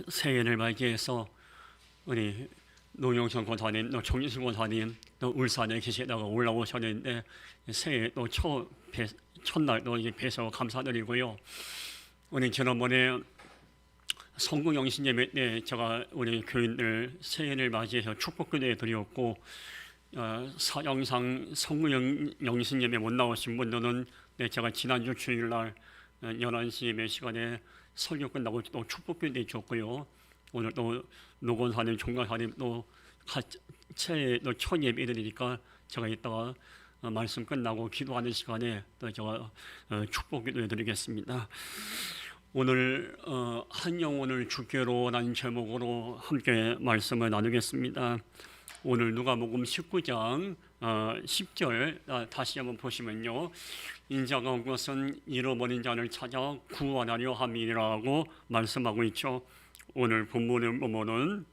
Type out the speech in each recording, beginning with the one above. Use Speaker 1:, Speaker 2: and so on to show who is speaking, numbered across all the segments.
Speaker 1: 새해를 맞이해서 우리 노영선 권사님, 또 정진수 권사님, 또 울산에 계시다가 올라오셨는데 새해 또 첫날 또 이제 뵈서 감사드리고요. 우리 지난번에 성공영신 예배 때 제가 우리 교인들 새해를 맞이해서 축복기도해 드렸고, 사정상 성공영신 예배 못 나오신 분들은 제가 지난주 주일날 11시 예배 시간에 설교 끝나고 또 축복기도 해줬고요. 오늘 또 노건사님, 종가사님 또 새해 또 첫 예배 드리니까 제가 이따가 말씀 끝나고 기도하는 시간에 또 제가 축복기도 해드리겠습니다. 오늘 한 영혼을 주께로라는 제목으로 함께 말씀을 나누겠습니다. 오늘 누가복음 19장 10절 다시 한번 보시면요, 인자가 온 것은 잃어버린 자를 찾아 구원하려 함이라고 말씀하고 있죠. 오늘 본문을 보면은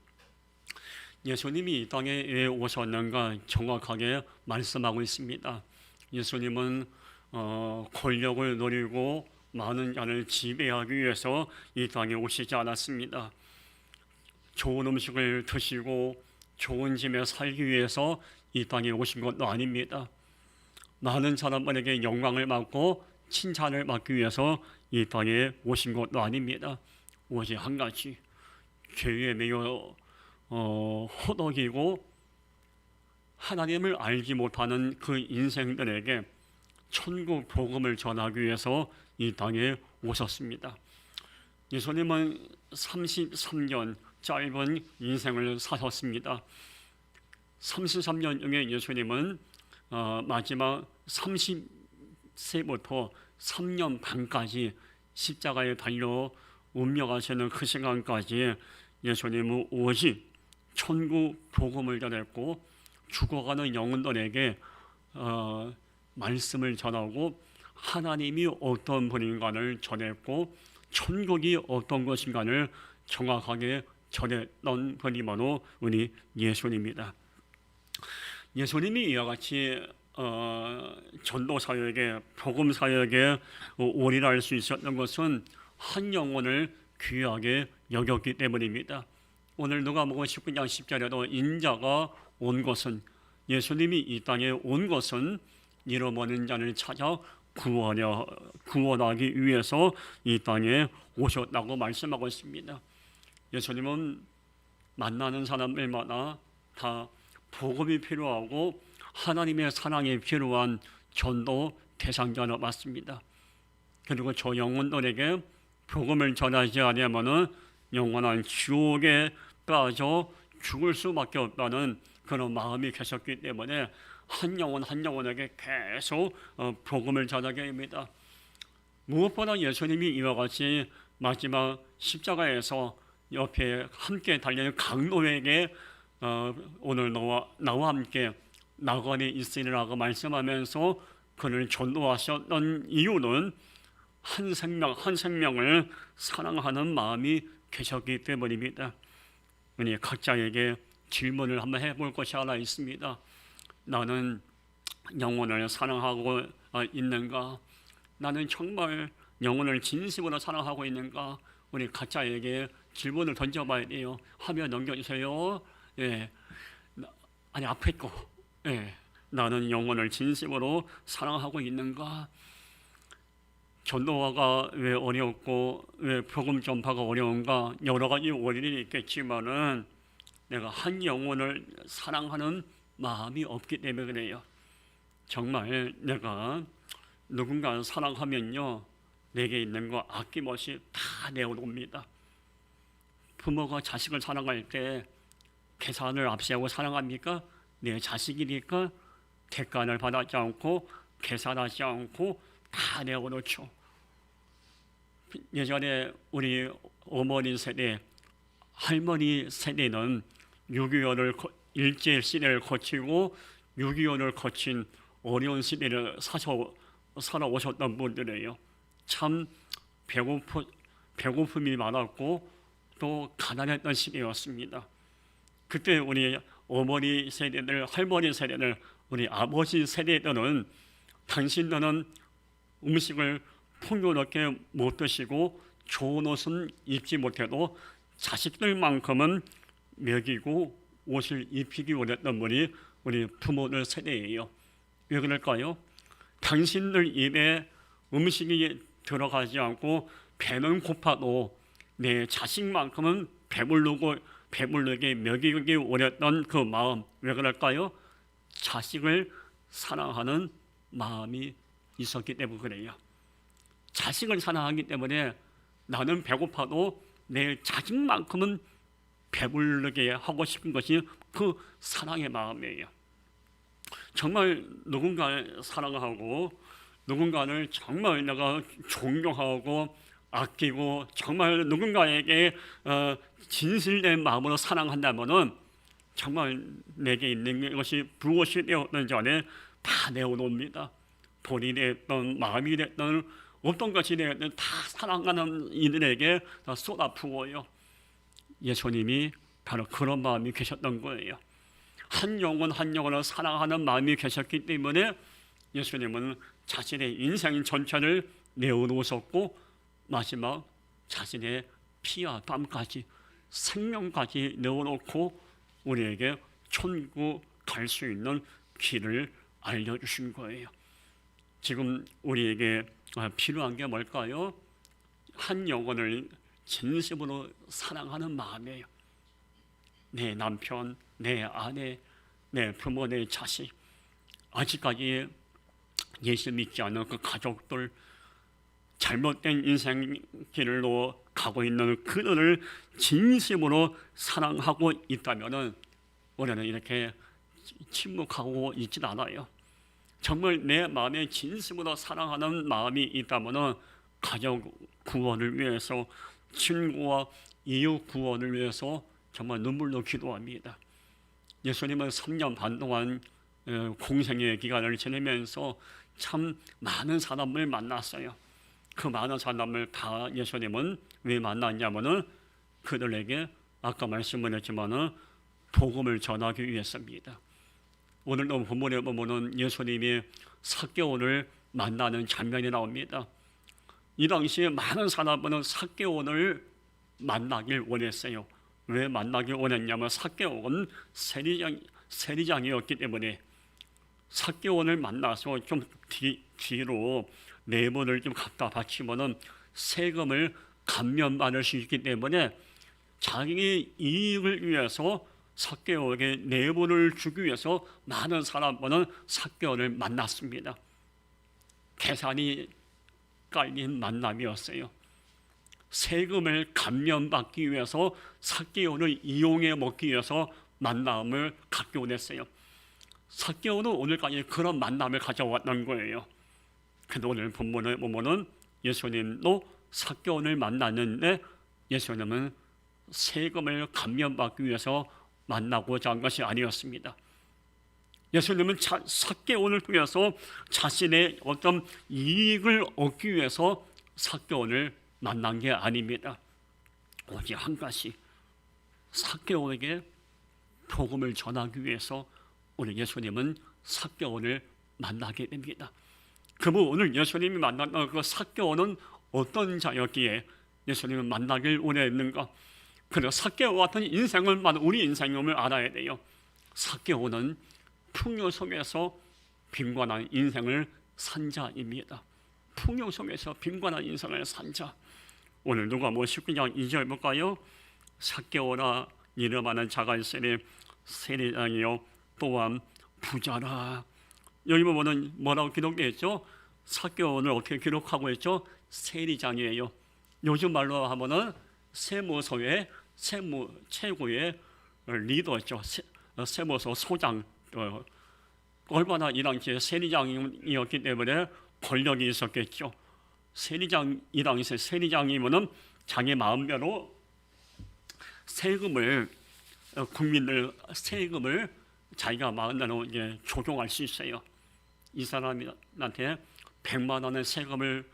Speaker 1: 예수님이 이 땅에 왜 오셨는가 정확하게 말씀하고 있습니다. 예수님은 권력을 누리고 많은 자를 지배하기 위해서 이 땅에 오시지 않았습니다. 좋은 음식을 드시고 좋은 집에 살기 위해서 이 땅에 오신 것도 아닙니다. 많은 사람들에게 영광을 받고 칭찬을 받기 위해서 이 땅에 오신 것도 아닙니다. 오직 한 가지, 죄에 매여 허덕이고 하나님을 알지 못하는 그 인생들에게 천국 복음을 전하기 위해서 이 땅에 오셨습니다. 예수님은 33년 짧은 인생을 사셨습니다. 33년 중에 예수님은 마지막 30세부터 3년 반까지 십자가에 달려 운명하시는 그 시간까지 예수님은 오직 천국 복음을 전했고 죽어가는 영혼들에게 말씀을 전하고 하나님이 어떤 분인가를 전했고 천국이 어떤 것인가를 정확하게 전했던 분이 바로 우리 예수님입니다. 예수님이 이와 같이 전도 사역에, 복음 사역에 올인할 수 있었던 것은 한 영혼을 귀하게 여겼기 때문입니다. 오늘 누가복음 19장 10절에도 인자가 온 것은, 예수님이 이 땅에 온 것은 잃어버린 자를 찾아 구원하기 위해서 이 땅에 오셨다고 말씀하고 있습니다. 예수님은 만나는 사람들마다 다 복음이 필요하고 하나님의 사랑이 필요한 전도 대상자로 맞습니다. 그리고 저 영혼들에게 복음을 전하지 않으면은 영원한 지옥에 빠져 죽을 수밖에 없다는 그런 마음이 계셨기 때문에 한 영혼 한 영혼에게 계속 복음을 전하게 됩니다. 무엇보다 예수님이 이와 같이 마지막 십자가에서 옆에 함께 달리는 강도에게 오늘 나와 함께 나관에 있으리라고 말씀하면서 그를 전도하셨던 이유는 한 생명을 사랑하는 마음이 계셨기 때문입니다. 우리 각자에게 질문을 한번 해볼 것이 하나 있습니다. 나는 영혼을 사랑하고 있는가? 나는 정말 영혼을 진심으로 사랑하고 있는가? 우리 각자에게 질문을 던져봐야 돼요. 화면 넘겨주세요. 예, 아니 앞에 거. 예, 나는 영혼을 진심으로 사랑하고 있는가? 전도가 왜 어렵고 왜 복음 전파가 어려운가? 여러 가지 원인이 있겠지만은 내가 한 영혼을 사랑하는 마음이 없기 때문에 그래요. 정말 내가 누군가를 사랑하면요, 내게 있는 거 아낌없이 다 내어놓습니다. 부모가 자식을 사랑할 때 계산을 앞세우고 사랑합니까? 내 자식이니까 대가를 받지 않고 계산하지 않고 다 내어놓죠. 예전에 우리 어머니 세대, 할머니 세대는 6.25를 일제 시대를 거치고 6.25를 거친 어려운 시대를 살아오셨던 분들이에요. 참 배고픔이 많았고 또 가난했던 시대였습니다. 그때 우리 어머니 세대들, 할머니 세대들, 우리 아버지 세대들은 당신들은 음식을 풍요롭게 못 드시고 좋은 옷은 입지 못해도 자식들만큼은 먹이고 옷을 입히기 원했던 분이 우리 부모들 세대예요. 왜 그럴까요? 당신들 입에 음식이 들어가지 않고 배는 고파도 내 자식만큼은 배부르게 먹이기 원했던 그 마음, 왜 그럴까요? 자식을 사랑하는 마음이 있었기 때문에 그래요. 자식을 사랑하기 때문에 나는 배고파도 내 자식만큼은 배부르게 하고 싶은 것이 그 사랑의 마음이에요. 정말 누군가를 사랑하고 누군가를 정말 내가 존경하고 아끼고 정말 누군가에게 진실된 마음으로 사랑한다면은 정말 내게 있는 것이 무엇이 되었는지 안에 다 내어놓습니다. 돈이 됐든 마음이 됐든 어떤 것이 되었든 다 사랑하는 이들에게 다 쏟아부어요. 예수님이 바로 그런 마음이 계셨던 거예요. 한 영혼 한 영혼을 사랑하는 마음이 계셨기 때문에 예수님은 자신의 인생 전체를 내어놓으셨고 마지막 자신의 피와 땀까지 생명까지 내어놓고 우리에게 천국 갈 수 있는 길을 알려주신 거예요. 지금 우리에게 필요한 게 뭘까요? 한 영혼을 진심으로 사랑하는 마음이에요. 내 남편, 내 아내, 내 부모, 내 자식, 아직까지 예수 믿지 않는 그 가족들, 잘못된 인생길로 가고 있는 그들을 진심으로 사랑하고 있다면 우리는 이렇게 침묵하고 있지 않아요. 정말 내 마음에 진심으로 사랑하는 마음이 있다면 가족 구원을 위해서, 친구와 이웃 구원을 위해서 정말 눈물로 기도합니다. 예수님은 3년 반 동안 공생의 기간을 지내면서 참 많은 사람을 만났어요. 그 많은 사람을 다 예수님은 왜 만났냐면은 그들에게 아까 말씀을 했지만은 복음을 전하기 위해서입니다. 오늘도 본문에 보면은 예수님이 삭개오를 만나는 장면이 나옵니다. 이 당시에 많은 사람들은 삭개오를 만나길 원했어요. 왜 만나길 원했냐면 삭개오는 세리장이었기 때문에 삭개오를 만나서 좀 뒤로 내분을 좀 갖다 바치면은 세금을 감면받을 수 있기 때문에 자기 이익을 위해서 삭개오에게 내분을 주기 위해서 많은 사람들은 삭개오를 만났습니다. 계산이 깔린 만남이었어요. 세금을 감면받기 위해서 삭개오를 이용해 먹기 위해서 만남을 갖게 원했어요. 삭개오는 오늘까지 그런 만남을 가져왔던 거예요. 근데 오늘 본문을 보면은 예수님도 삭개오를 만났는데 예수님은 세금을 감면받기 위해서 만나고자 한 것이 아니었습니다. 예수님은 삭개오를 위해서 자신의 어떤 이익을 얻기 위해서 삭개오를 만난 게 아닙니다. 오직 한 가지, 삭개오에게 복음을 전하기 위해서 오늘 예수님은 삭개오를 만나게 됩니다. 그러면 오늘 예수님이 만났던 그 삭개오는 어떤 자였기에 예수님을 만나길 원했는가? 그래서 삭개오와 같은 인생을 우리 인생을 알아야 돼요. 삭개오는 풍요 속에서 빈곤한 인생을 산 자입니다. 풍요 속에서 빈곤한 인생을 산 자. 오늘 누가복음 19장 2절 볼까요? 삭개오라 이름하는 자가 있으니 세리장이요 또한 부자라. 여기 보면은 뭐라고 기록되어 있죠? 삭개오를 어떻게 기록하고 있죠? 세리장이에요. 요즘 말로 하면은 세무서의 최고의 리더죠. 세무서 소장. 얼마나 이 당시에 세리장이었기 때문에 권력이 있었겠죠. 세리장, 이 당시에 세리장이면은 자기 마음대로 국민들 세금을 자기가 마음대로 이제 조종할 수 있어요. 이 사람한테 100만 원의 세금을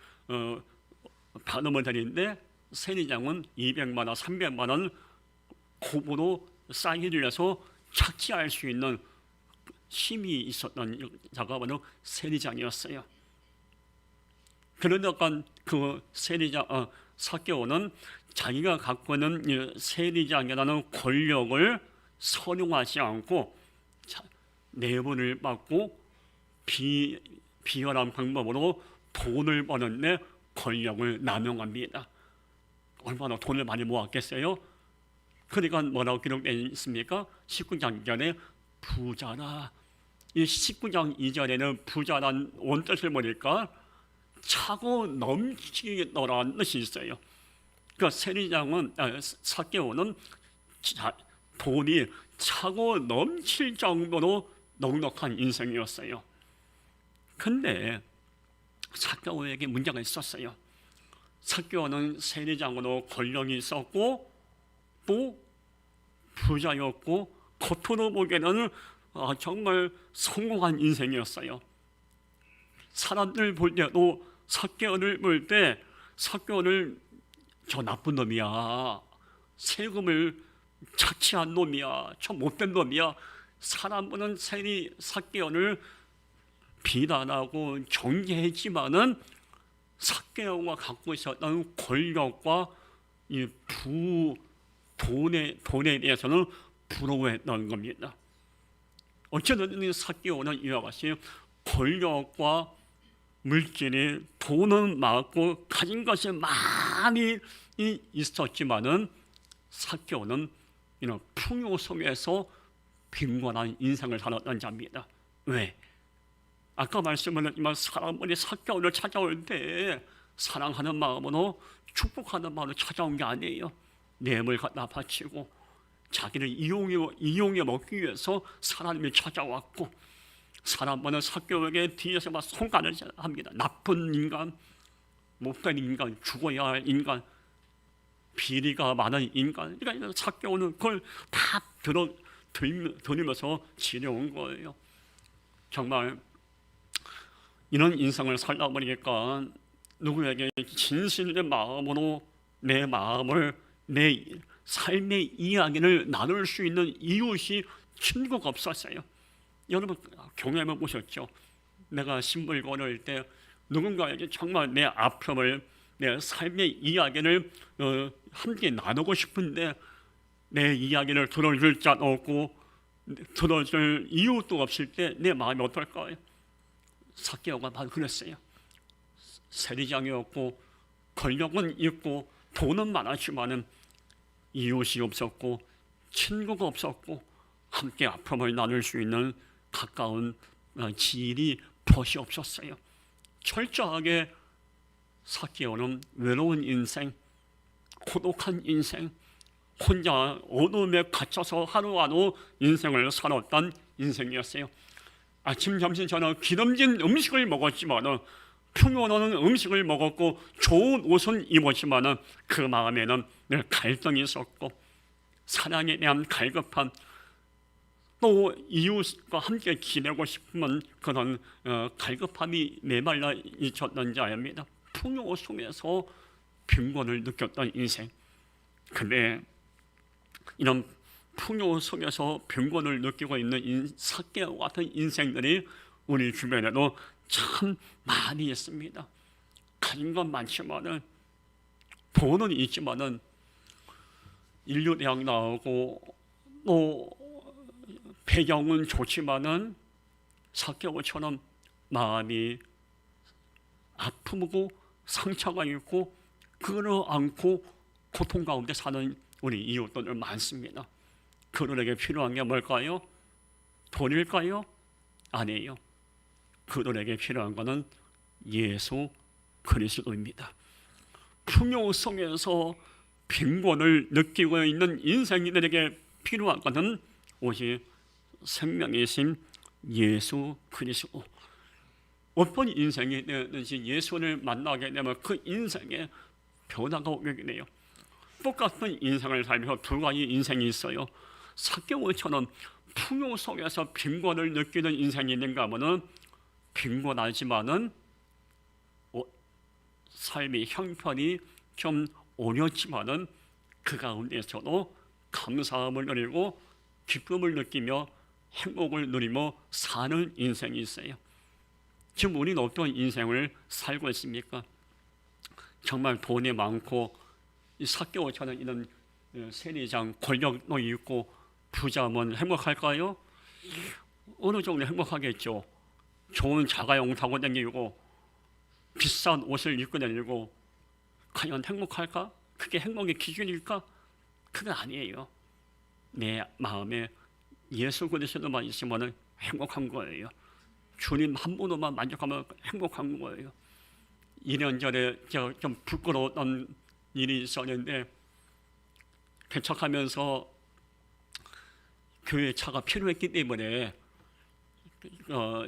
Speaker 1: 받으면 되는데 세리장은 200만 원, 300만 원 곱으로 싸기를 해서 착취할 수 있는 힘이 있었던 자가 바로 세리장이었어요. 그러니까 그 삭개오는 자기가 갖고 있는 이 세리장이라는 권력을 선용하지 않고 내분을 받고 비열한 방법으로 돈을 버는데 권력을 남용합니다. 얼마나 돈을 많이 모았겠어요? 그러니까 뭐라고 기록되어 있습니까? 19장 2절에 부자라. 이 19장 2절에는 부자란 원뜻을 보니까 차고 넘치더라는 뜻이 있어요. 그러니까 세리장은 삭개오는 돈이 차고 넘칠 정도로 넉넉한 인생이었어요. 근데 삭개오에게 문제가 있었어요. 삭개오는 세리장으로 권력이 있었고 또 부자였고 겉으로 보기에는 정말 성공한 인생이었어요. 사람들 볼 때도 삭개오를 볼 때 삭개오를 저 나쁜 놈이야, 세금을 착취한 놈이야, 저 못된 놈이야, 사람 보는 삭개오를 비난하고 경계했지만은 삭개오가 갖고 있었던 권력과 이 돈에 대해서는 부러워했던 겁니다. 어쨌든 삭개오는 이와 같이 권력과 물질이 돈은 많고 가진 것이 많이 있었지만은 삭개오는 이런 풍요 속에서 빈곤한 인생을 살았던 자입니다. 왜? 아까 말씀을 했지만 사람들이 삭개오를 찾아올 때 사랑하는 마음으로 축복하는 마음으로 찾아온 게 아니에요. 뇌물 갖다 바치고 자기를 이용해 먹기 위해서 사람이 찾아왔고, 사람은 삭개오에게 뒤에서 막 손가락을 합니다. 나쁜 인간, 못된 인간, 죽어야 할 인간, 비리가 많은 인간. 그러니까 삭개오는 그걸 다 들으면서 지려온 거예요. 정말 이런 인생을 살다 보니까 누구에게 진실된 마음으로 내 마음을, 내 삶의 이야기를 나눌 수 있는 이웃이 친구가 없었어요. 여러분 경험해 보셨죠? 내가 신물 걸을 때 누군가에게 정말 내 아픔을, 내 삶의 이야기를 함께 나누고 싶은데 내 이야기를 들어줄 자 없고 들어줄 이웃도 없을 때 내 마음이 어떨까요? 삭개오가 바로 그랬어요. 세리장이었고 권력은 있고 돈은 많았지만은 이웃이 없었고 친구가 없었고 함께 아픔을 나눌 수 있는 가까운 지인이 벗이 없었어요. 철저하게 삭개오는 외로운 인생, 고독한 인생, 혼자 어둠에 갇혀서 하루하루 인생을 살았던 인생이었어요. 아침, 점심, 저녁 기름진 음식을 먹었지만, 풍요로운 음식을 먹었고 좋은 옷은 입었지만 그 마음에는 늘 갈등이 있었고 사랑에 대한 갈급함, 또 이웃과 함께 지내고 싶은 그런 갈급함이 메말라 있었던 자입니다. 풍요 속에서 빈곤을 느꼈던 인생. 근데 이런 풍요 속에서 빈곤을 느끼고 있는 삭개오 같은 인생들이 우리 주변에도 참 많이 있습니다. 가진 건 많지만은, 돈은 있지만은 인류대학 나오고 또 배경은 좋지만은 삭개오처럼 마음이 아프고 상처가 있고 끌어안고 고통 가운데 사는 우리 이웃들 많습니다. 그들에게 필요한 게 뭘까요? 돈일까요? 아니에요. 그들에게 필요한 것은 예수 그리스도입니다. 풍요 속에서 빈곤을 느끼고 있는 인생들에게 필요한 것은 오직 생명이신 예수 그리스도. 어떤 인생이 되든지 예수를 만나게 되면 그 인생에 변화가 오게 돼요. 똑같은 인생을 살면서 두 가지 인생이 있어요. 삭개오처럼 풍요 속에서 빈곤을 느끼는 인생이 있는가 하면은 빈곤하지만은 삶의 형편이 좀 어렵지만은 그 가운데서도 감사함을 누리고 기쁨을 느끼며 행복을 누리며 사는 인생이 있어요. 지금 우리는 어떤 인생을 살고 있습니까? 정말 돈이 많고 이 삭개오처럼 이런 세리장 권력도 있고 부자면 행복할까요? 어느 정도 행복하겠죠. 좋은 자가용 타고 다니고 비싼 옷을 입고 다니고 과연 행복할까? 그게 행복의 기준일까? 그건 아니에요. 내 마음에 예수 그리스도만 있으면 행복한 거예요. 주님 한 분으로만 만족하면 행복한 거예요. 2년 전에 제가 좀 부끄러웠던 일이 있었는데 개척하면서 교회 차가 필요했기 때문에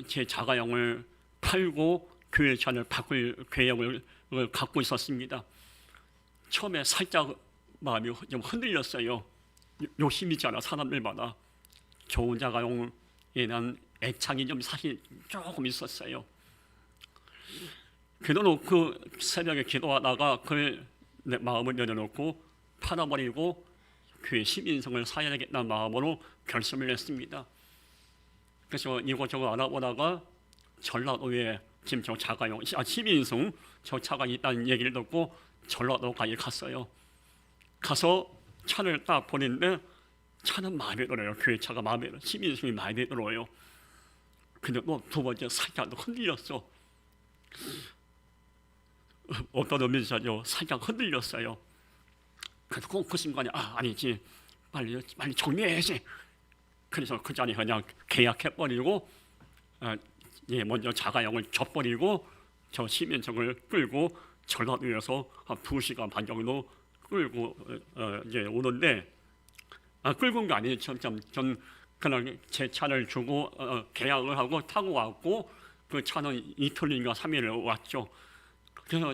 Speaker 1: 제 자가용을 팔고 교회 차를 바꿀 계획을 갖고 있었습니다. 처음에 살짝 마음이 좀 흔들렸어요. 욕심이잖아, 사람들마다. 좋은 자가용에는 애착이 좀 사실 조금 있었어요. 그래도 그 새벽에 기도하다가 그걸 내 마음을 내려놓고 팔아버리고 교회 12인승을 사야 되겠다는 마음으로 결심을 했습니다. 그래서 이곳저곳 알아보다가 전라도에 지금 저 자가용 12인승 저 차가 있다는 얘기를 듣고 전라도까지 갔어요. 가서 차를 딱 보는데 차는 마음에 들어요. 교회 차가 마음에 들어요. 12인승이 마음에 들어요. 근데 또 두 번째 살짝 흔들렸어. 어떤 의미에서요? 살짝 흔들렸어요. 그래서 그 순간에 아니지, 빨리 정리해야지. 그래서 그 자리에 그냥 계약해버리고 먼저 자가용을 져버리고 저 시민증을 끌고 전라도에서 한 2시간 반 정도 끌고 이제 오는데 끌고 온 게 아니에요. 전 그냥 제 차를 주고 계약을 하고 타고 왔고 그 차는 이틀인가 3일을 왔죠. 그래서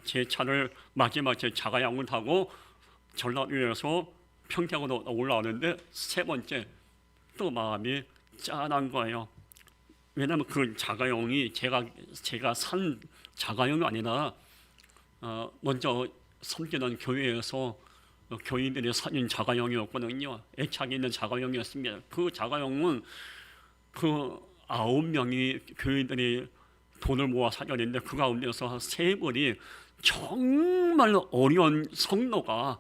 Speaker 1: 제 차를 마지막 제 자가용을 타고 전라도에서 평택으로 올라오는데 세 번째 또 마음이 짠한 거예요. 왜냐하면 그 자가용이 제가 산 자가용이 아니라 먼저 섬기는 교회에서 교인들이 사준 자가용이었거든요. 애착이 있는 자가용이었습니다. 그 자가용은 그 9명이 교인들이 돈을 모아 사줬는데 그 가운데서 한 3분이 정말 어려운 성도가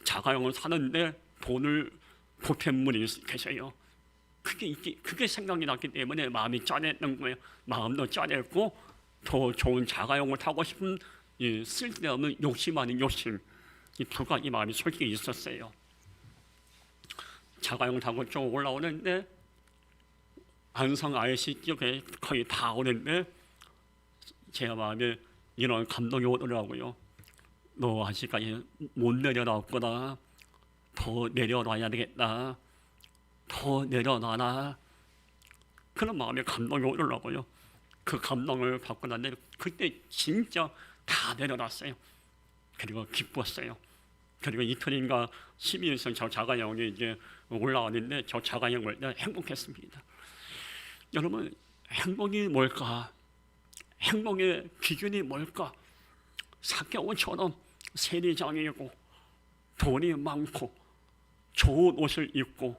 Speaker 1: 자가용을 사는데 돈을 보탠 분이 계세요. 그게 생각이 났기 때문에 마음이 짠했던 거예요. 마음도 짠했고 더 좋은 자가용을 타고 싶은 쓸데없는 욕심 아닌 욕심, 이 두 가지 마음이 솔직히 있었어요. 자가용 타고 쭉 올라오는데 안성 IC 쪽에 거의 다 오는데 제 마음에 이런 감동이 오더라고요. 너 아직까지 못 내려놨구나. 더 내려놔야 되겠다. 더 내려놔라. 그런 마음에 감동이 오더라고요. 그 감동을 받고 났는데 그때 진짜 다 내려놨어요. 그리고 기뻤어요. 그리고 이틀인가 12일선 저 자가용이 이제 올라왔는데 저 자가용을 행복했습니다. 여러분, 행복이 뭘까? 행복의 기준이 뭘까? 삭개오처럼 세리장이고 돈이 많고 좋은 옷을 입고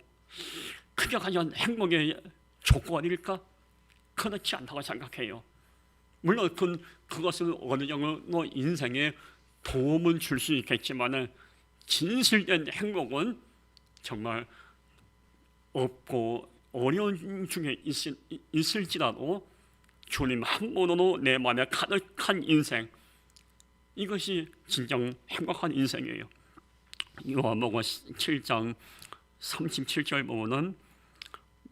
Speaker 1: 그게 과연 행복의 조건일까? 그렇지 않다고 생각해요. 물론 그것은 어느 정도 인생에 도움은 줄 수 있겠지만 진실된 행복은 정말 없고 어려운 중에 있을지라도 주님 한 분으로 내 마음에 가득한 인생, 이것이 진정 행복한 인생이에요. 요한복음 7장 37절 보면은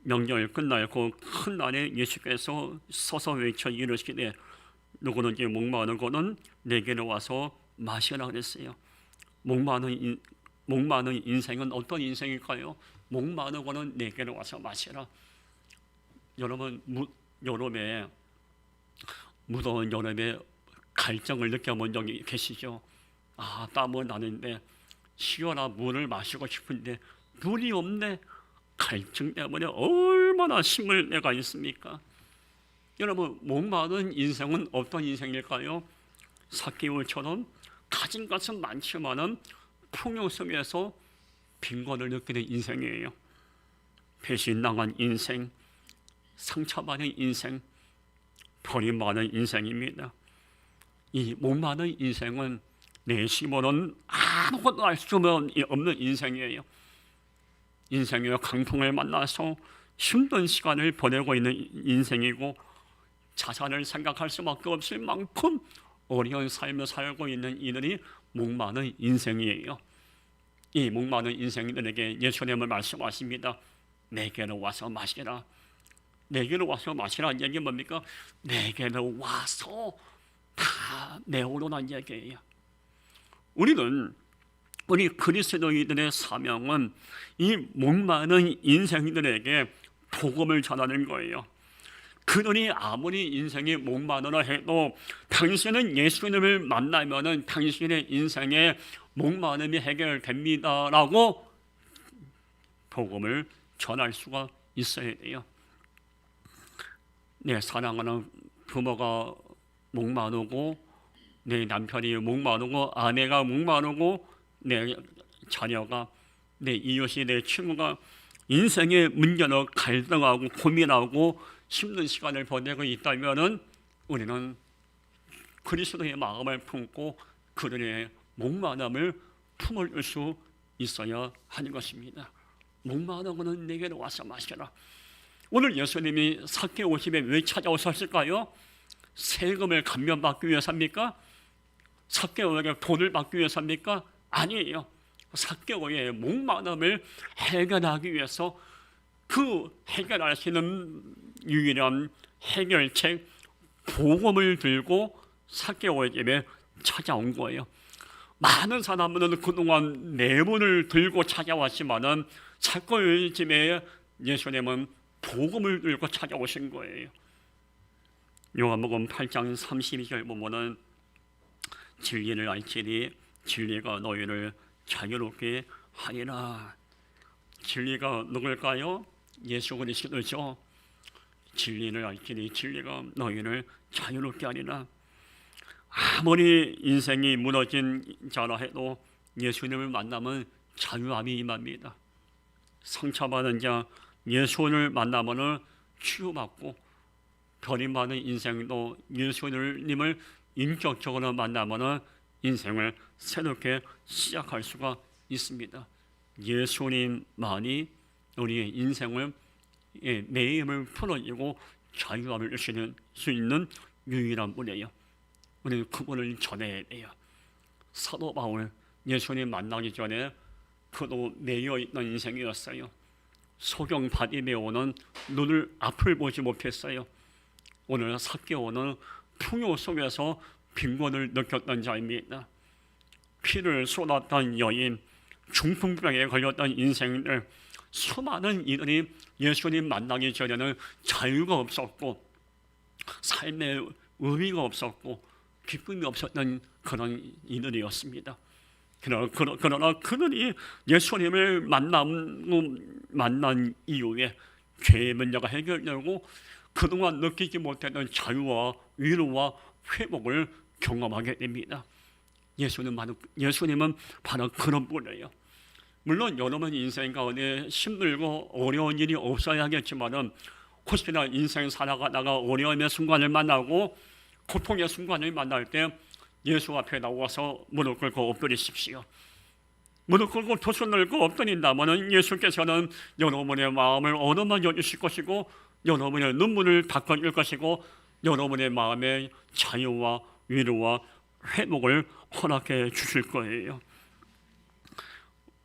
Speaker 1: 명절 끝나고 큰 날에 예수께서 서서 외쳐 이르시되 누구든지 목마르는 거는 내게로 와서 마시라 그랬어요. 목마른 인생은 어떤 인생일까요? 목마른 거는 내게로 와서 마시라. 여러분, 여름에 무더운 여름에 갈증을 느껴본 적이 계시죠? 땀은 나는데 시원한 물을 마시고 싶은데 물이 없네. 갈증 때문에 얼마나 힘을 내가 있습니까? 여러분, 목마른 인생은 어떤 인생일까요? 삭개오처럼 가진 것은 많지만은 풍요 속에서 빈곤을 느끼는 인생이에요. 배신당한 인생, 상처받은 인생, 버림받은 인생입니다. 이 목마른 인생은 내 시몬은 아무것도 알 수 없는 인생이에요. 인생의 강풍을 만나서 힘든 시간을 보내고 있는 인생이고, 자산을 생각할 수밖에 없을 만큼 어려운 삶을 살고 있는 이들이 목마른 인생이에요. 이 목마른 인생들에게 예수님은 말씀하십니다. 내게로 와서 마시라. 내게로 와서 마시라는 얘기 뭡니까? 내게로 와서 다 메우라는 얘기예요. 우리 그리스도인들의 사명은 이 목마른 인생들에게 복음을 전하는 거예요. 그들이 아무리 인생이 목마르다 해도 당신은 예수님을 만나면은 당신의 인생의 목마름이 해결됩니다라고 복음을 전할 수가 있어야 돼요. 내 사랑하는 부모가 목마르고, 내 남편이 목마르고, 아내가 목마르고, 내 자녀가, 내 이웃이, 내 친구가 인생의 문제로 갈등하고 고민하고 힘든 시간을 보내고 있다면은 우리는 그리스도의 마음을 품고 그들의 목마름을 품을 수 있어야 하는 것입니다. 목마른 것은 내게로 와서 마시라. 오늘 예수님이 삭개오 집에 왜 찾아오셨을까요? 세금을 감면받기 위해서입니까? 삭개오에게 돈을 받기 위해서입니까? 아니에요. 삭개오의 목마름을 해결하기 위해서 그 해결할 수 있는 유일한 해결책 복음을 들고 삭개오의 집에 찾아온 거예요. 많은 사람들은 그동안 내문을 들고 찾아왔지만은 삭개오의 집에 예수님은 복음을 들고 찾아오신 거예요. 요한복음 8장 32절 보면은 진리를 알지니 진리가 너희를 자유롭게 하리라. 진리가 누굴까요? 예수 그리스도죠. 진리를 알지니 진리가 너희를 자유롭게 하리라. 아무리 인생이 무너진 자라 해도 예수님을 만나면 자유함이 임합니다. 상처받은 자 예수를 만나면 치유받고, 버림받은 인생도 예수님을 인격적으로 만나면 인생을 새롭게 시작할 수가 있습니다. 예수님만이 우리의 인생을 매임을 풀어주고 자유함을 주실 수 있는 유일한 분이에요. 우리는 그분을 전해야 돼요. 사도 바울 예수님 만나기 전에 그도 매여있는 인생이었어요. 소경 바디메 오는 눈을 앞을 보지 못했어요. 오늘 삭개오는 풍요 속에서 빈곤을 느꼈던 자입니다. 피를 쏟았던 여인, 중풍병에 걸렸던 인생들, 수많은 이들이 예수님 만나기 전에는 자유가 없었고 삶의 의미가 없었고 기쁨이 없었던 그런 이들이었습니다. 그러나 그들이 예수님을 만난 이후에 죄의 문제가 해결되고 그동안 느끼지 못했던 자유와 위로와 회복을 경험하게 됩니다. 예수님은 바로 그런 분이에요. 물론 여러분 인생 가운데 힘들고 어려운 일이 없어야겠지만은 혹시나 인생 살아가다가 어려움의 순간을 만나고 고통의 순간을 만날 때 예수 앞에 나와서 무릎 꿇고 엎드리십시오. 무릎 꿇고 두 손을 꿇고 엎드린다면 예수께서는 여러분의 마음을 어루만져 주실 것이고 여러분의 눈물을 닦아줄 것이고 여러분의 마음에 자유와 위로와 회복을 허락해 주실 거예요.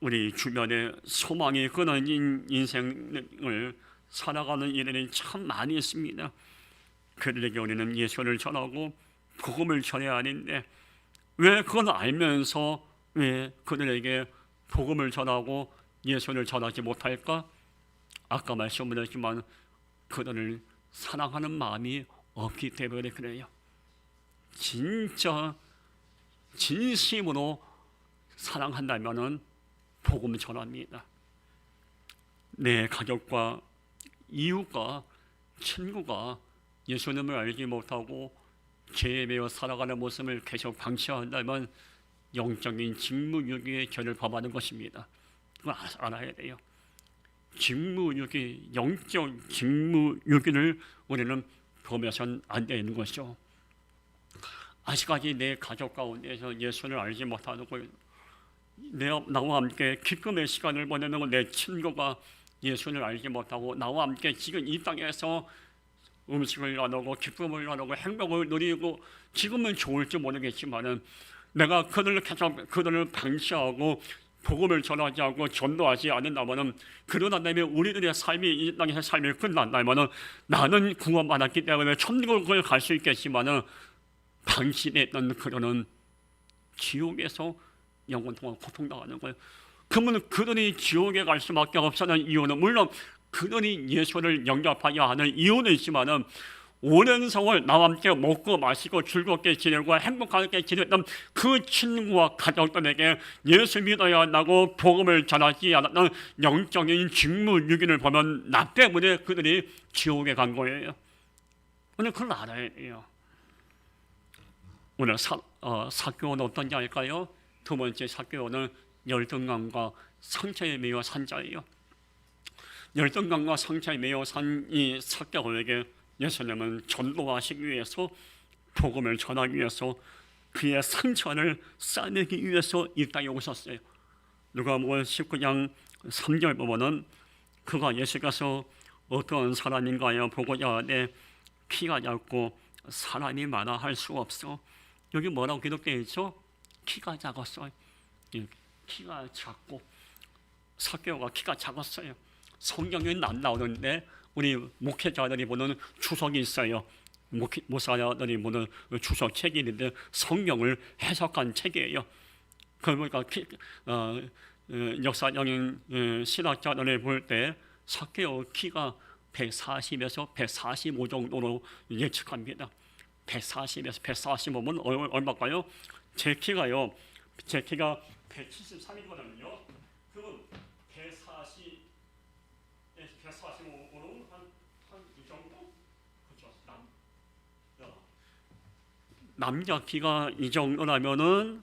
Speaker 1: 우리 주변에 소망이 끊어진 인생을 살아가는 일들이 참 많이 있습니다. 그들에게 우리는 예수를 전하고 복음을 전해야 하는데 왜 그걸 알면서 왜 그들에게 복음을 전하고 예수를 전하지 못할까? 아까 말씀드렸지만 그들을 사랑하는 마음이 없기 때문에 그래요. 진짜 진심으로 사랑한다면은 복음 전합니다. 내 가족과 이웃과 친구가 예수님을 알지 못하고 죄에 매여 살아가는 모습을 계속 방치한다면 영적인 직무유기의 죄를 범하는 것입니다. 그걸 알아야 돼요. 직무유기, 영적 직무유기를 우리는 범해서는 안 되는 것이죠. 아직까지 내 가족 가운데서 예수를 알지 못하는 거예요. 나와 함께 기쁨의 시간을 보내는 내 친구가 예수를 알지 못하고 나와 함께 지금 이 땅에서 음식을 나누고 기쁨을 나누고 행복을 누리고 지금은 좋을지 모르겠지만은 내가 그들을 방치하고 복음을 전하지 않고 전도하지 않는다면은 그러다 보면 우리들의 삶이 이 땅에서 삶이 끝난다면은 나는 구원받았기 때문에 천국을 갈 수 있겠지만은 방치됐던 그들은 지옥에서 영원 동안 고통당하는 거예요. 그러면 그들이 지옥에 갈 수밖에 없는 이유는 물론 그들이 예수를 영접하여 하는 이유는 있지만은 오랜 세월 나와 함께 먹고 마시고 즐겁게 지내고 행복하게 지냈던 그 친구와 가족들에게 예수 믿어야 한다고 복음을 전하지 않았던 영적인 직무유기를 보면 나 때문에 그들이 지옥에 간 거예요. 오늘 그걸 알아야 해요. 오늘 사교는 어떤 자일까요? 두 번째 사교는 열등감과 상처에 매여 산 자예요. 열등감과 상처에 매여 산 이 사교에게 예수님은 전도하시기 위해서 복음을 전하기 위해서 그의 상처를 싸매기 위해서 이 땅에 오셨어요. 누가복음 19장 3절 보면은 그가 예수께서 어떤 사람인가요? 보고자 하되 키가 작고 사람이 많아 할 수 없어. 여기 뭐라고 기록되어 있죠? 키가 작았어요. 키가 작고 사개오가 키가 작았어요. 성경에는 안 나오는데 우리 목회자들이 보는 주석이 있어요. 목사들이 보는 주석책이 있는데 성경을 해석한 책이에요. 그러니까 역사적인 신학자들을 볼 때 사개오 키가 140에서 145 정도로 예측합니다. 140에서 145면 얼마일까요? 제 키가 173이거든요. 그럼 145는 한 이 정도? 그렇죠. 남자 키가 이 정도라면은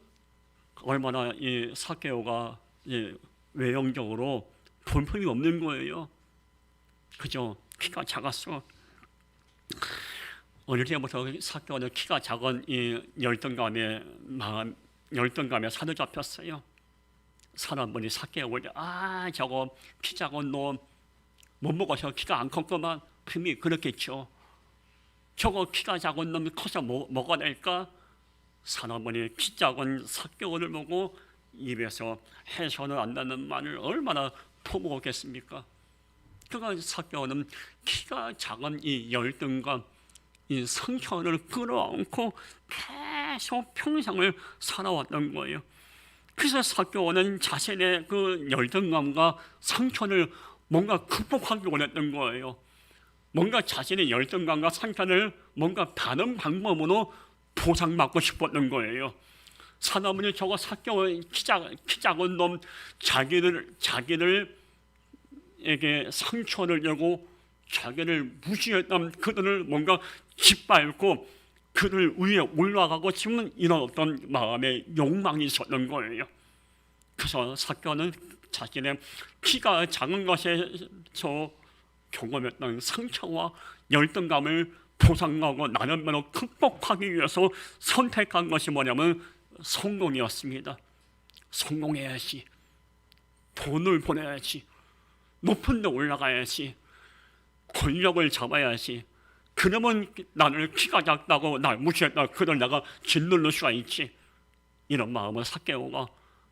Speaker 1: 얼마나 이 사개오가 외형적으로 볼품이 없는 거예요. 그죠? 키가 작았어. 어릴 때부터 사개오는 키가 작은 이 열등감에 사로잡혔어요. 사람들이 사개오를 저거 키 작은 놈 못 먹어서 키가 안 컸구만. 분명히 그렇겠죠. 저거 키가 작은 놈이 커서 뭐가 될까? 사람들이 키 작은 사개오를 보고 입에서 해서는 안 나는 말을 얼마나 퍼먹었겠습니까? 그러니까 사개오는 키가 작은 이 열등감, 이 상처를 끌어안고 계속 평생을 살아왔던 거예요. 그래서 사개오는 자신의 그 열등감과 상처를 뭔가 극복하기 원했던 거예요. 뭔가 자신의 열등감과 상처를 뭔가 다른 방법으로 보상받고 싶었던 거예요. 사람들이 저거 사개오 키 작은 놈 자기들에게 상처를 주고 자기를 무시했던 그들을 뭔가 짓밟고 그들 위에 올라가고 싶은 이런 어떤 마음의 욕망이 있었던 거예요. 그래서 사개오는 자신의 키가 작은 것에서 경험했던 상처와 열등감을 보상하고 나름대로 극복하기 위해서 선택한 것이 뭐냐면 성공이었습니다. 성공해야지, 돈을 벌어야지, 높은 데 올라가야지, 권력을 잡아야지. 그러면 나를 키가 작다고 날 무시했다 그걸 내가 짓누를 수가 있지. 이런 마음을 사개오가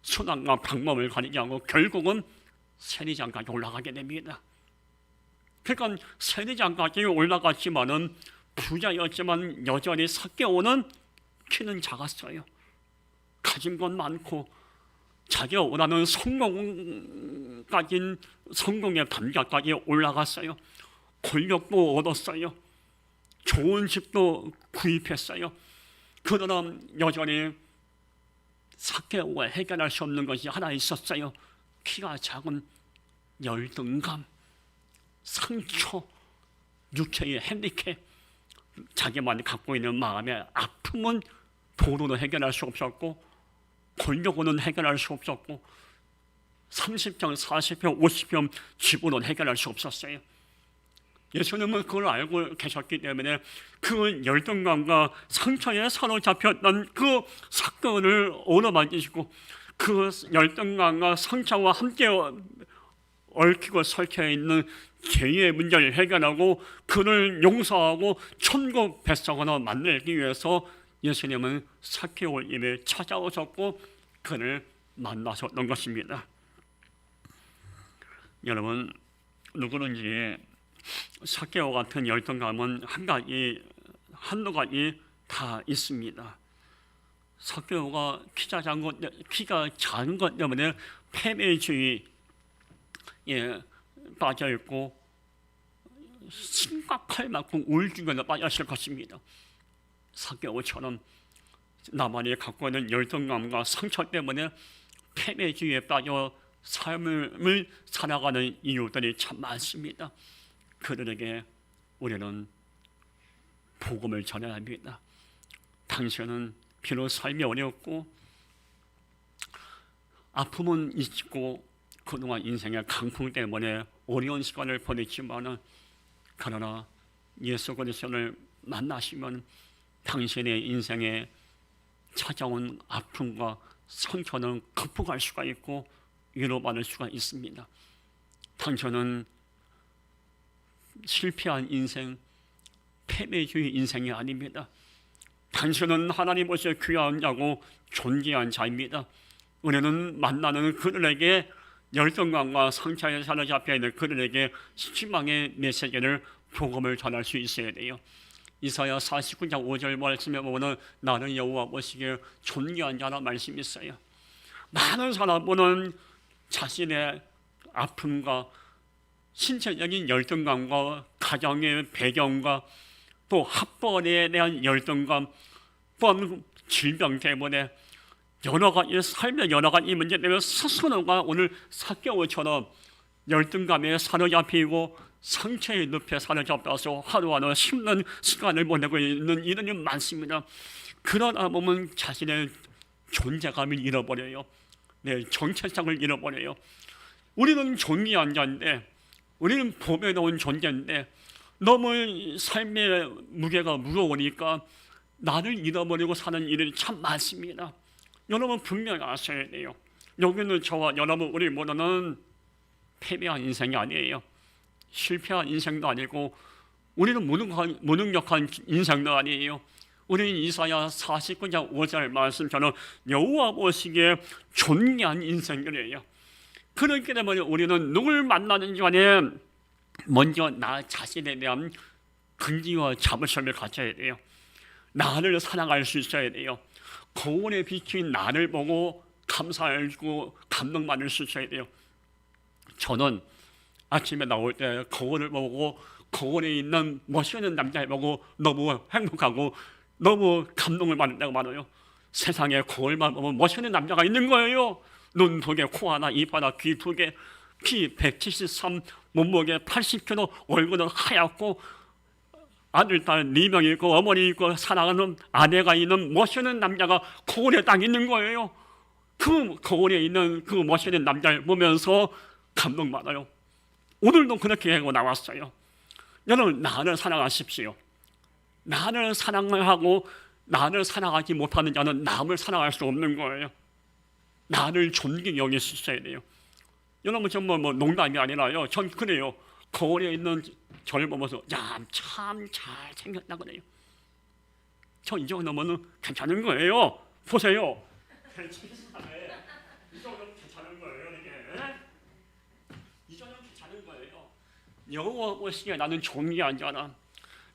Speaker 1: 수단과 방법을 가리지 않고 결국은 세리장까지 올라가게 됩니다. 그러니까 세리장까지 올라갔지만은 부자였지만 여전히 사개오는 키는 작았어요. 가진 건 많고 자기가 원하는 성공의 단계까지 올라갔어요. 권력도 얻었어요. 좋은 집도 구입했어요. 그러나 여전히 사개오가 해결할 수 없는 것이 하나 있었어요. 키가 작은 열등감, 상처, 육체의 핸디캡, 자기만 갖고 있는 마음의 아픔은 돈으로 해결할 수 없었고 권력으로는 해결할 수 없었고 30평, 40평, 50평 집으로는 해결할 수 없었어요. 예수님은 그걸 알고 계셨기 때문에 그 열등감과 상처에 사로잡혔던 그 사건을 얻어맞으시고 그 열등감과 상처와 함께 얽히고 설켜 있는 죄의 문제를 해결하고 그를 용서하고 천국 백성으로 만들기 위해서 예수님은 삭개오 집에 찾아오셨고 그를 만나셨던 것입니다. 여러분, 누구든지 삭개오 같은 열등감은 한두 가지 다 있습니다. 삭개오가 키가 작은 것 때문에 패배주의에 빠져 있고 심각할 만큼 우울증에 빠졌을 것입니다. 삭개오처럼 나만이 갖고 있는 열등감과 상처 때문에 패배주의에 빠져 삶을 살아가는 이유들이 참 많습니다. 그들에게 우리는 복음을 전해야 합니다. 당신은 비록 삶이 어렵고 아픔은 있고 그동안 인생의 강풍 때문에 어려운 시간을 보냈지만 그러나 예수 그리스도를 만나시면 당신의 인생에 찾아온 아픔과 상처는 극복할 수가 있고 위로받을 수가 있습니다. 당신은 실패한 인생, 패배주의 인생이 아닙니다. 당신은 하나님으로서 귀한 자고 존귀한 자입니다. 우리는 만나는 그들에게 열등감과 상처에 사로잡혀 있는 그들에게 희망의 메시지를 복음을 전할 수 있어야 돼요. 이사야 49장 5절 말씀에 보면 나는 여호와 보시기에 존귀한 자라 말씀이 있어요. 많은 사람들은 자신의 아픔과 신체적인 열등감과 가정의 배경과 또 학벌에 대한 열등감 또한 질병 때문에 여러 가지 삶의 여러 가지 문제 때문에 스스로가 오늘 삭개오처럼 열등감에 사로잡히고 상처의 늪에 사로잡혀서 하루하루 힘든 시간을 보내고 있는 이들이 많습니다. 그러다 보면 자신의 존재감을 잃어버려요. 내 정체성을 잃어버려요. 우리는 존귀한 자인데 우리는 보배로운 존재인데 너무 삶의 무게가 무거우니까 나를 잃어버리고 사는 일이 참 많습니다. 여러분 분명히 아셔야 돼요. 여기는 저와 여러분 우리 모두는 패배한 인생이 아니에요. 실패한 인생도 아니고 우리는 무능력한 인생도 아니에요. 우리는 이사야 49장 5절 말씀처럼 여호와 보시기에 존귀한 인생이래요. 그렇기 때문에 우리는 누굴 만나는 간에 먼저 나 자신에 대한 긍지와 자부심을 가져야 돼요. 나를 사랑할 수 있어야 돼요. 거울에 비친 나를 보고 감사하고 감동받을 수 있어야 돼요. 저는 아침에 나올 때 거울을 보고 거울에 있는 멋있는 남자를 보고 너무 행복하고 너무 감동을 받는다고 말해요. 세상에 거울만 보면 멋있는 남자가 있는 거예요. 눈 2개, 코 하나, 입 하나, 귀 2개, 키 173, 몸무게 80kg, 얼굴은 하얗고 아들, 딸 4명 있고 어머니 있고 사랑하는 아내가 있는 멋있는 남자가 거울에 딱 있는 거예요. 그 거울에 있는 그 멋있는 남자를 보면서 감동받아요. 오늘도 그렇게 하고 나왔어요. 여러분 나를 사랑하십시오. 나를 사랑을 하고 나를 사랑하지 못하는 자는 남을 사랑할 수 없는 거예요. 나를 존귀히 여기셔야 돼요. 여러분 정말 뭐 농담이 아니라요. 전 그래요. 거울에 있는 저를 보면서 야, 참 잘생겼다 그래요. 저 이 정도면 괜찮은 거예요. 보세요. 이 정도면 괜찮은 거예요. 이게 이 정도면 괜찮은 거예요. 여호와 보시기에 나는 존귀한 자라.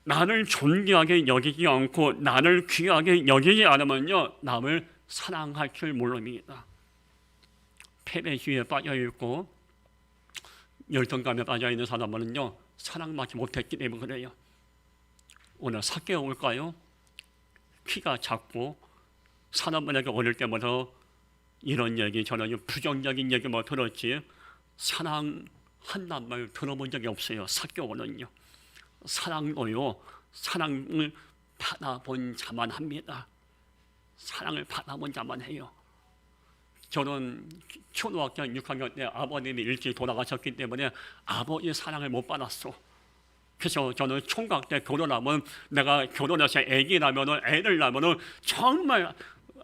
Speaker 1: 나를 존귀하게 여기지 않고 나를 귀하게 여기지 않으면요 남을 사랑할 줄 모릅니다. 패배주의에 빠져있고 열등감에 빠져있는 사람은요 사랑받지 못했기 때문에 그래요. 오늘 삭개오 올까요? 키가 작고 사람들에게 어릴 때부터 이런 얘기 저는 부정적인 얘기 뭐 들었지 사랑한단 말 들어본 적이 없어요. 삭개오는요 사랑도요 사랑을 받아본 자만 합니다. 사랑을 받아본 자만 해요. 저는 초등학교 6학년 때 아버님이 일찍 돌아가셨기 때문에 아버지의 사랑을 못 받았어. 그래서 저는 총각 때 결혼하면 내가 결혼해서 애기 나면은 애를 나면은 정말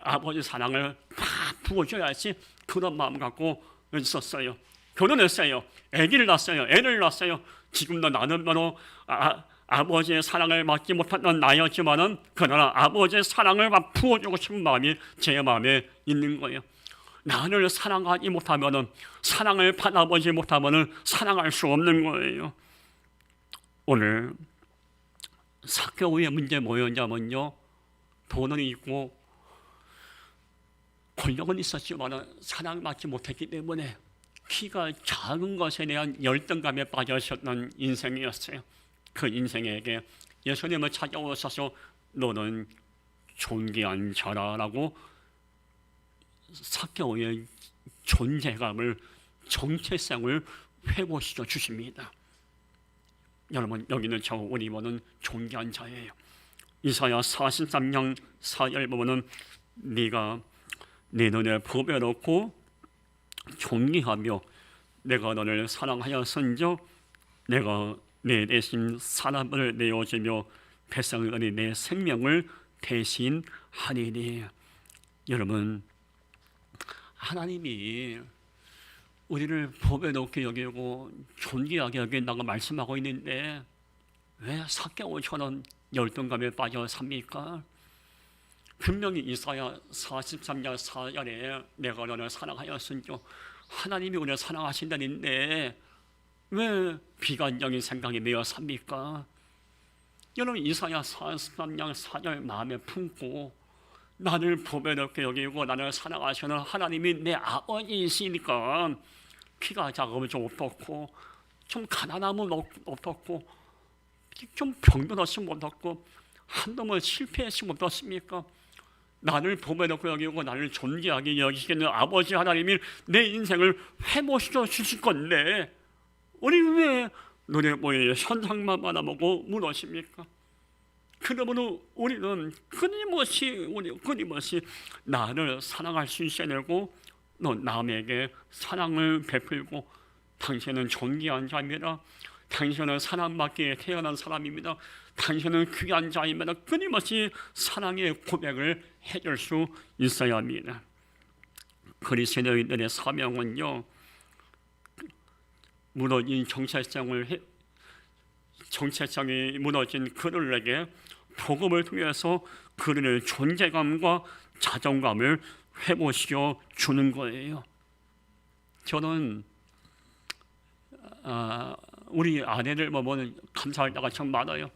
Speaker 1: 아버지 사랑을 다 부어줘야지 그런 마음 갖고 있었어요. 결혼했어요. 애기를 낳았어요. 애를 낳았어요. 지금도 나는 바로 아버지의 사랑을 받지 못했던 나였지만은 그러나 아버지의 사랑을 막 부어주고 싶은 마음이 제 마음에 있는 거예요. 나를 사랑하지 못하면은 사랑을 받아보지 못하면은 사랑할 수 없는 거예요. 오늘 사개오의 문제 뭐였냐면요, 돈은 있고 권력은 있었지만 사랑받지 못했기 때문에 키가 작은 것에 대한 열등감에 빠져 있었던 인생이었어요. 그 인생에게 예수님을 찾아오셔서 너는 존귀한 자라라고 사개오의 존재감을, 정체성을 회복시켜 주십니다. 여러분, 여기는 저 우리 보는 존귀한 자예요. 이사야 43장 4절 보면은 네가 내 눈에 보배롭고 존귀하며 내가 너를 사랑하였은즉 내가 내 대신 사람을 내어주며 백성들이 내 생명을 대신하리니. 여러분, 하나님이 우리를 보배롭게 여기고 존귀하게 여긴다고 말씀하고 있는데 왜 사개오처럼 열등감에 빠져 삽니까? 분명히 이사야 43장 4절에 내가 너를 사랑하였으니 하나님이 우리를 사랑하신다는데 왜 비관적인 생각이 되어 삽니까? 여러분, 이사야 43장 4절 마음에 품고 나를 보배롭게 여기고 나를 사랑하시는 하나님이 내 아버지이시니까 키가 작으면 좀 어떻고 좀 가난하면 어떻고 좀 병들었으면 어떻고 한놈을 실패했으면 어떻습니까? 나를 보배롭게 여기고 나를 존귀하게 여기시는 아버지 하나님이 내 인생을 회복시켜 주실 건데 우리 왜 눈에 보이는 현상만 바라보고 물으십니까? 그러므로 우리는 끊임없이 나를 사랑할 수 있어야 되고 너 남에게 사랑을 베풀고 당신은 존귀한 자입니다. 당신은 사랑받기에 태어난 사람입니다. 당신은 귀한 자입니다. 끊임없이 사랑의 고백을 해줄 수 있어야 합니다. 그리스도인들의 사명은요, 무너진 정체성이 무너진 그들에게 복음을 통해서 그들의 존재감과 자존감을 회복시켜 주는 거예요. 저는 우리 아내를 보면 감사할 때가 참 많아요.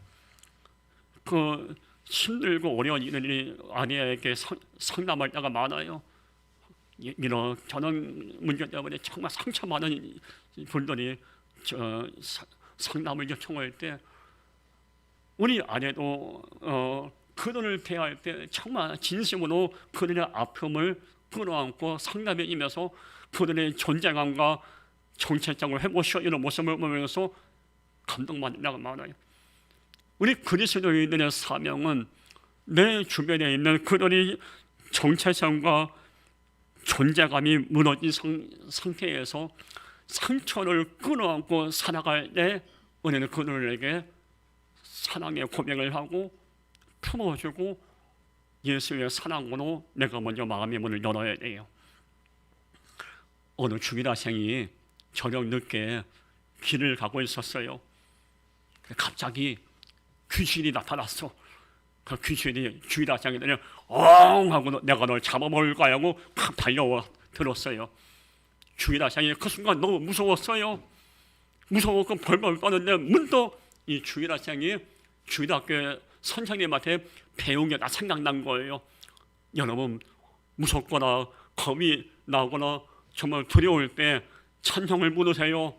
Speaker 1: 그 힘들고 어려운 일이 아내에게 상담할 때가 많아요. 저는 문제 때문에 정말 상처 많은 분들이 상담을 요청할 때 우리 아내도 그들을 대할 때 정말 진심으로 그들의 아픔을 끌어안고 상담해 주면서 그들의 존재감과 정체성을 회복시켜 이런 모습을 보면서 감동받는 때가 많아요. 우리 그리스도인들의 사명은 내 주변에 있는 그들의 정체성과 존재감이 무너진 상태에서 상처를 끌어안고 살아갈 때 우리는 그들에게 사랑의 고백을 하고 품어주고 예수의 사랑으로 내가 먼저 마음의 문을 열어야 돼요. 어느 주일학생이 저녁 늦게 길을 가고 있었어요. 갑자기 귀신이 나타났어. 그 귀신이 주일학생이더니 엉 하고 내가 널 잡아먹을 거야 하고 팍 달려와 들었어요. 주일학생이 그 순간 너무 무서웠어요. 무서웠고 벌벌 떠는데 문득 이 주일학생이 주일학교 선생님한테 배운 게 다 생각난 거예요. 여러분, 무섭거나 겁이 나거나 정말 두려울 때 찬송을 부르세요.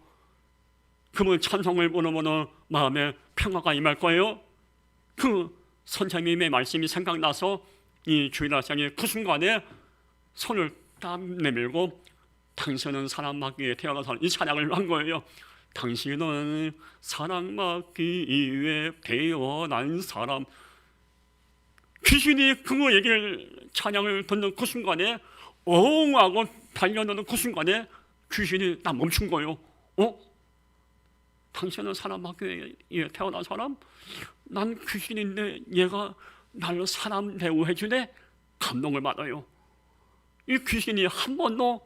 Speaker 1: 그러면 찬송을 부르면 마음에 평화가 임할 거예요. 그 선생님의 말씀이 생각나서 이 주일학생이 그 순간에 손을 딱 내밀고 당신은 사랑받기에 태어나서 이 찬양을 한 거예요. 당신은 사랑받기 위해 태어난 사람. 귀신이 그 얘기를 찬양을 듣는 그 순간에 엉하고 달려드는 그 순간에 귀신이 딱 멈춘 거예요. 당신은 사람 학교에 태어난 사람? 난 귀신인데 얘가 나를 사람 대우해주네? 감동을 받아요. 이 귀신이 한 번도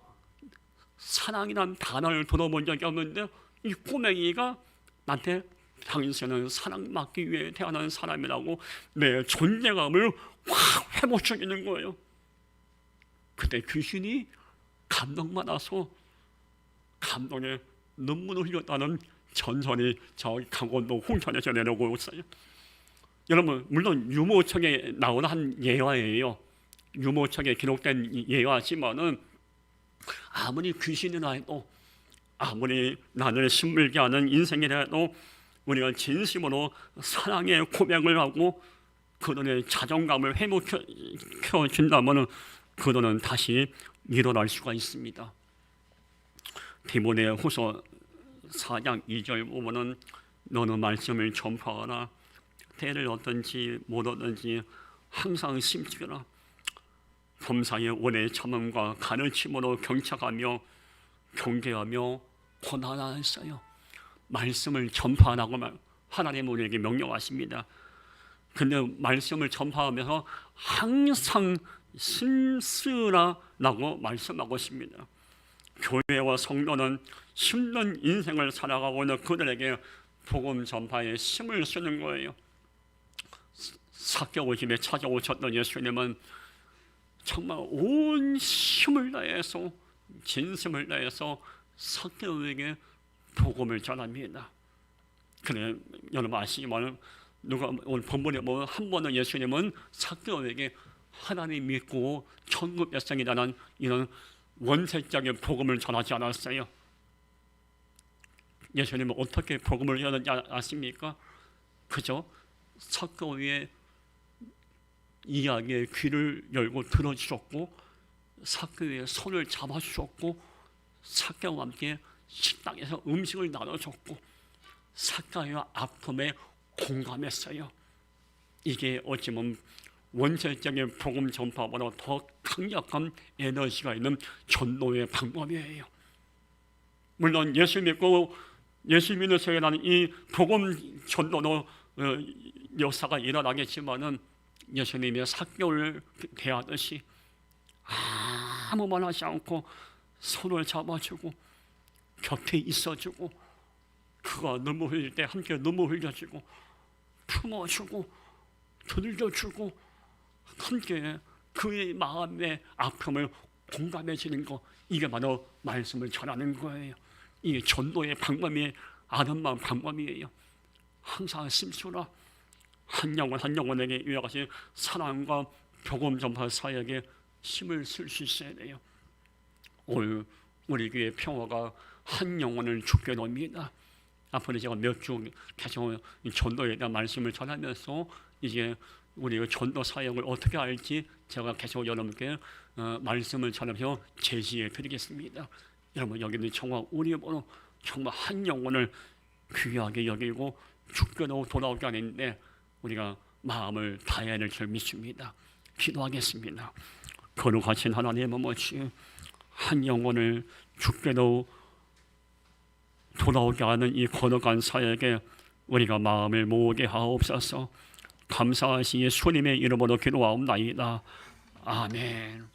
Speaker 1: 사랑이란 단어를 들어본 적이 없는데 이 꼬맹이가 나한테 당신은 사랑받기 위해 태어난 사람이라고 내 존재감을 확 회복시키는 거예요. 그때 귀신이 감동받아서 감동에 눈물을 흘렸다는 전설이 저기 강원도 홍천에서 내려오고 있어요. 여러분, 물론 유모책에 나온 한 예화예요. 유모책에 기록된 예화지만은 아무리 귀신이라 해도, 아무리 나를 힘들게 하는 인생이라 해도 우리가 진심으로 사랑의 고백을 하고 그들의 자존감을 회복시켜 준다면 그들은 다시 일어날 수가 있습니다. 디모데후서 4장 2절 보면은 너는 말씀을 전파하라. 때를 얻든지 못 얻든지 항상 심지어라. 범사의 오래 참음과 가르침으로 경착하며 경계하며 고난하였어요. 말씀을 전파하라고 하나님 우리에게 명령하십니다. 근데 말씀을 전파하면서 항상 쓸쓸하라고 말씀하고 있습니다. 교회와 성도는 힘든 인생을 살아가고 있는 그들에게 복음 전파에 힘을 쓰는 거예요. 사개오 집에 찾아오셨던 예수님은 정말 온 힘을 다해서 진심을 다해서 사개오에게 복음을 전합니다. 그래, 여러분 아시지만 누가 오늘 본문에 보면 한 번은 예수님은 사개오에게 하나님 믿고 천국 백성이라는 이런 원색적인 복음을 전하지 않았어요. 예수님은 어떻게 복음을 전하는지 아십니까? 그저 사개오의 이야기에 귀를 열고 들어주셨고 사개오의 손을 잡아주셨고 사개오와 함께 식당에서 음식을 나눠줬고 사개오의 아픔에 공감했어요. 이게 어찌보면 원색적인 복음 전파보다 더 강력한 에너지가 있는 전도의 방법이에요. 물론 예수 믿고 예수 믿는 세계라는 이 복음 전도도 역사가 일어나겠지만은 예수님의 사개오를 대하듯이 아무 말 하지 않고 손을 잡아주고 곁에 있어주고 그가 눈물 흘릴 때 함께 눈물 흘려주고 품어주고 들려주고 함께 그의 마음의 아픔을 공감해주는 것, 이게 바로 말씀을 전하는 거예요. 이게 전도의 방법이 아름다운 방법이에요. 항상 심수라 한 영혼 한 영혼에게 이와 같이 사랑과 복음 전파 사역에 힘을 쓸 수 있어야 돼요. 오늘 우리 교회 평화가 한 영혼을 죽게 됩니다. 앞으로 제가 몇 주 계속 전도에 대한 말씀을 전하면서 이제 우리 전도 사역을 어떻게 할지 제가 계속 여러분께 말씀을 전하면서 제시해 드리겠습니다. 여러분 여기는 정말 우리 보러 정말 한 영혼을 귀하게 여기고 죽게도 돌아오게 하는데 우리가 마음을 다해야 될 줄 믿습니다. 기도하겠습니다. 거룩하신 하나님 아버지, 한 영혼을 죽게도 돌아오게 하는 이 거룩한 사역에 우리가 마음을 모으게 하옵소서. 감사하시 예수님의 이름으로 기도하옵나이다. 아멘.